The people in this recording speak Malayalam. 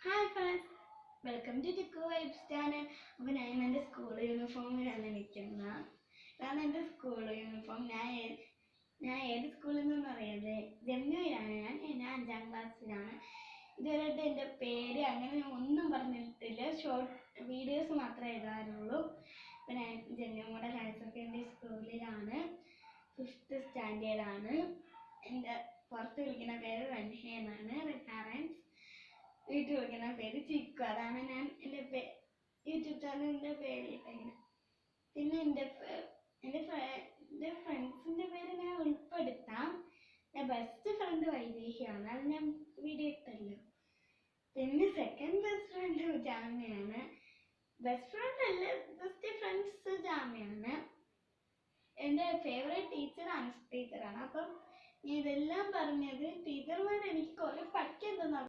Hi friends, welcome to Tikku vibes channel. അപ്പോൾ ഞാൻ എൻ്റെ സ്കൂൾ യൂണിഫോമിലാണ് നിൽക്കുന്നത്. ഇതാണ് എൻ്റെ സ്കൂൾ യൂണിഫോം. ഞാൻ ഏത് സ്കൂളിൽ നിന്നും അറിയാതെ ജമ്മുവിലാണ്. ഞാൻ 5ാം ക്ലാസ്സിലാണ്. ഇതുവരെയായിട്ട് എൻ്റെ പേര് അങ്ങനെ ഒന്നും പറഞ്ഞിട്ടില്ല. ഷോർട്ട് വീഡിയോസ് മാത്രമേ എഴുതാറുള്ളൂ. അപ്പോൾ ഞാൻ ജമ്മു മോഡൽ ഹയർ സെക്കൻഡറി സ്കൂളിലാണ്. 5th സ്റ്റാൻഡേർഡാണ്. എൻ്റെ പുറത്ത് വിളിക്കുന്ന പേര് റൺഹ എന്നാണ്. റിഫറൻസ് വീട്ടിൽ വിളിക്കുന്ന പേര് ചിക്കു. അതാണ് ഞാൻ എൻ്റെ യൂട്യൂബ് ചാനലിൻ്റെ പേര് ഇട്ടേക്കുന്നത്. പിന്നെ എൻ്റെ ഫ്രണ്ട്സിൻ്റെ പേര് ഞാൻ ഉൾപ്പെടുത്താം. എൻ്റെ ബെസ്റ്റ് ഫ്രണ്ട് വൈദേഹിയാണ്. അത് ഞാൻ വീഡിയോ ഇട്ടല്ലോ. പിന്നെ സെക്കൻഡ് ബെസ്റ്റ് ഫ്രണ്ട് ജാമ്യയാണ്. ബെസ്റ്റ് ഫ്രണ്ട് അല്ല, ബെസ്റ്റ് ഫ്രണ്ട്സ് ജാമ്യയാണ്. എൻ്റെ ഫേവറേറ്റ് ടീച്ചർ അനസ് ടീച്ചറാണ്. അപ്പം ഇതെല്ലാം പറഞ്ഞത് ടീച്ചർമാർ എനിക്ക് കുറേ പഠിക്കാൻ തന്നു.